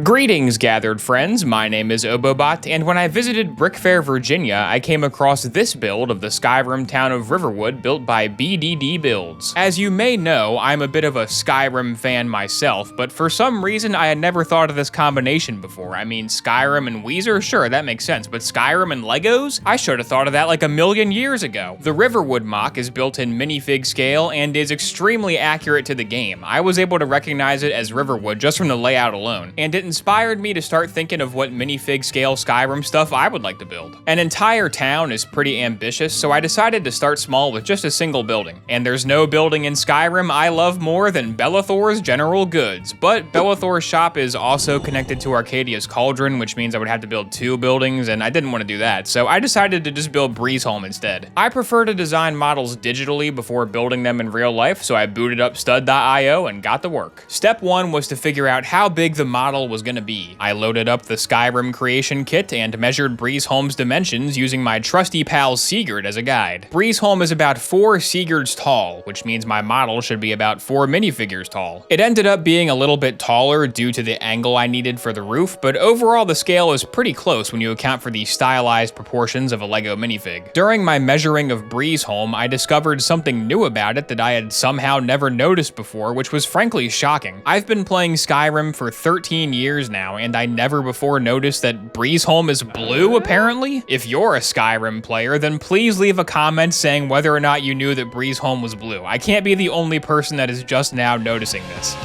Greetings, gathered friends. My name is Obobot, and when I visited Brickfair, Virginia, I came across this build of the Skyrim town of Riverwood built by BDD Builds. As you may know, I'm a bit of a Skyrim fan myself, but for some reason I had never thought of this combination before. I mean, Skyrim and Weezer, sure, that makes sense, but Skyrim and Legos? I should have thought of that like a million years ago. The Riverwood mock is built in minifig scale and is extremely accurate to the game. I was able to recognize it as Riverwood just from the layout alone, and it inspired me to start thinking of what minifig scale Skyrim stuff I would like to build. An entire town is pretty ambitious, so I decided to start small with just a single building. And there's no building in Skyrim I love more than Bellathor's General Goods, but Bellathor's shop is also connected to Arcadia's Cauldron, which means I would have to build two buildings, and I didn't want to do that, so I decided to just build Breezehome instead. I prefer to design models digitally before building them in real life, so I booted up stud.io and got to work. Step one was to figure out how big the model was going to be. I loaded up the Skyrim creation kit and measured Breezehome's dimensions using my trusty pal Sigurd as a guide. Breezehome is about 4 Sigurds tall, which means my model should be about 4 minifigures tall. It ended up being a little bit taller due to the angle I needed for the roof, but overall the scale is pretty close when you account for the stylized proportions of a Lego minifig. During my measuring of Breezehome, I discovered something new about it that I had somehow never noticed before, which was frankly shocking. I've been playing Skyrim for 13 years now, and I never before noticed that Breezehome is blue, apparently? If you're a Skyrim player, then please leave a comment saying whether or not you knew that Breezehome was blue. I can't be the only person that is just now noticing this.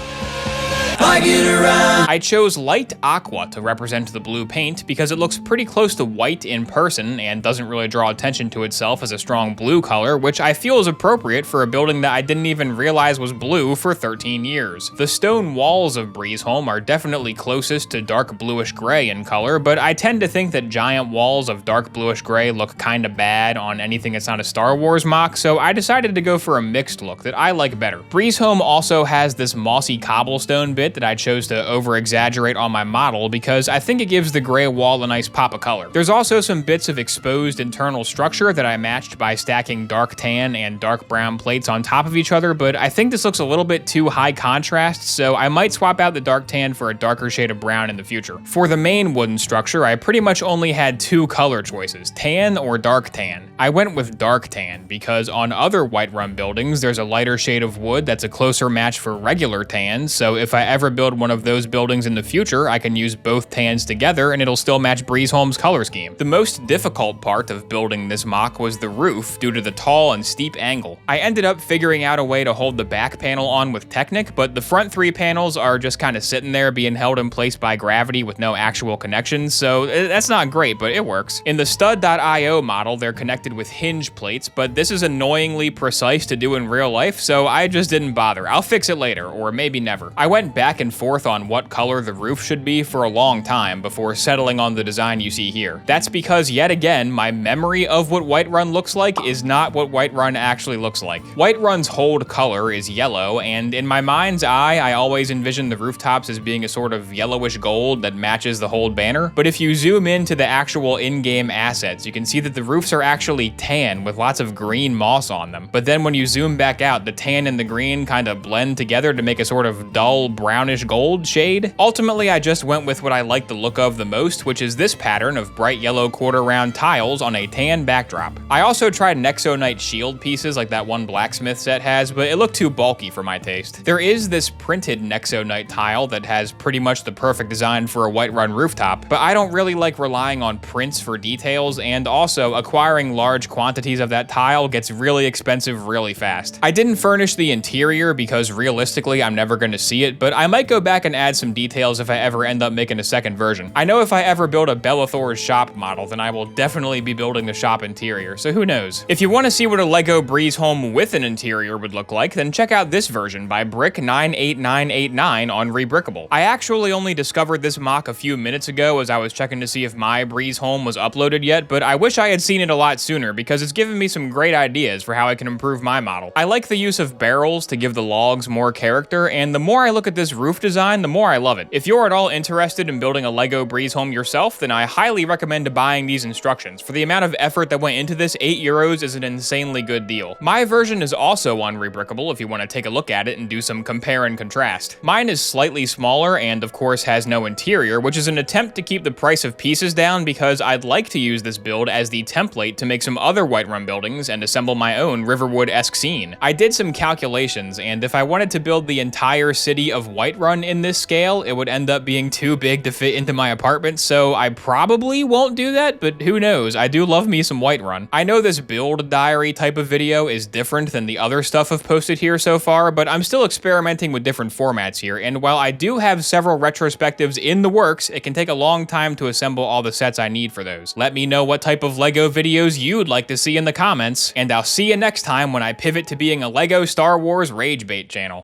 I chose light aqua to represent the blue paint because it looks pretty close to white in person and doesn't really draw attention to itself as a strong blue color, which I feel is appropriate for a building that I didn't even realize was blue for 13 years. The stone walls of Breezehome are definitely closest to dark bluish gray in color, but I tend to think that giant walls of dark bluish gray look kinda bad on anything that's not a Star Wars mock, so I decided to go for a mixed look that I like better. Breezehome also has this mossy cobblestone bit that I chose to over-exaggerate on my model because I think it gives the gray wall a nice pop of color. There's also some bits of exposed internal structure that I matched by stacking dark tan and dark brown plates on top of each other, but I think this looks a little bit too high contrast, so I might swap out the dark tan for a darker shade of brown in the future. For the main wooden structure, I pretty much only had 2 color choices, tan or dark tan. I went with dark tan because on other Whiterun buildings, there's a lighter shade of wood that's a closer match for regular tan, so if I ever build one of those buildings in the future, I can use both tans together and it'll still match Breezehome's color scheme. The most difficult part of building this mock was the roof due to the tall and steep angle. I ended up figuring out a way to hold the back panel on with Technic, but the front 3 panels are just kind of sitting there being held in place by gravity with no actual connections, so that's not great, but it works. In the stud.io model, they're connected with hinge plates, but this is annoyingly precise to do in real life, so I just didn't bother. I'll fix it later, or maybe never. I went back and forth on what color the roof should be for a long time before settling on the design you see here. That's because, yet again, my memory of what Whiterun looks like is not what Whiterun actually looks like. Whiterun's hold color is yellow, and in my mind's eye, I always envision the rooftops as being a sort of yellowish gold that matches the hold banner. But if you zoom into the actual in-game assets, you can see that the roofs are actually tan with lots of green moss on them. But then when you zoom back out, the tan and the green kind of blend together to make a sort of dull brownish gold shade. Ultimately, I just went with what I like the look of the most, which is this pattern of bright yellow quarter round tiles on a tan backdrop. I also tried Nexonite shield pieces like that one blacksmith set has, but it looked too bulky for my taste. There is this printed Nexonite tile that has pretty much the perfect design for a Whiterun rooftop, but I don't really like relying on prints for details, and also acquiring large quantities of that tile gets really expensive really fast. I didn't furnish the interior because realistically I'm never going to see it, but I might go back and add some details if I ever end up making a second version. I know if I ever build a Bellathor's shop model, then I will definitely be building the shop interior, so who knows. If you want to see what a Lego Breezehome with an interior would look like, then check out this version by Brick98989 on Rebrickable. I actually only discovered this mock a few minutes ago as I was checking to see if my Breezehome was uploaded yet, but I wish I had seen it a lot sooner because it's given me some great ideas for how I can improve my model. I like the use of barrels to give the logs more character, and the more I look at this roof roof design, the more I love it. If you're at all interested in building a Lego Breezehome yourself, then I highly recommend buying these instructions. For the amount of effort that went into this, €8 is an insanely good deal. My version is also on Rebrickable if you want to take a look at it and do some compare and contrast. Mine is slightly smaller and of course has no interior, which is an attempt to keep the price of pieces down because I'd like to use this build as the template to make some other Whiterun buildings and assemble my own Riverwood-esque scene. I did some calculations, and if I wanted to build the entire city of Whiterun in this scale, it would end up being too big to fit into my apartment, so I probably won't do that, but who knows, I do love me some Whiterun. I know this build diary type of video is different than the other stuff I've posted here so far, but I'm still experimenting with different formats here, and while I do have several retrospectives in the works, it can take a long time to assemble all the sets I need for those. Let me know what type of Lego videos you'd like to see in the comments, and I'll see you next time when I pivot to being a Lego Star Wars Rage Bait channel.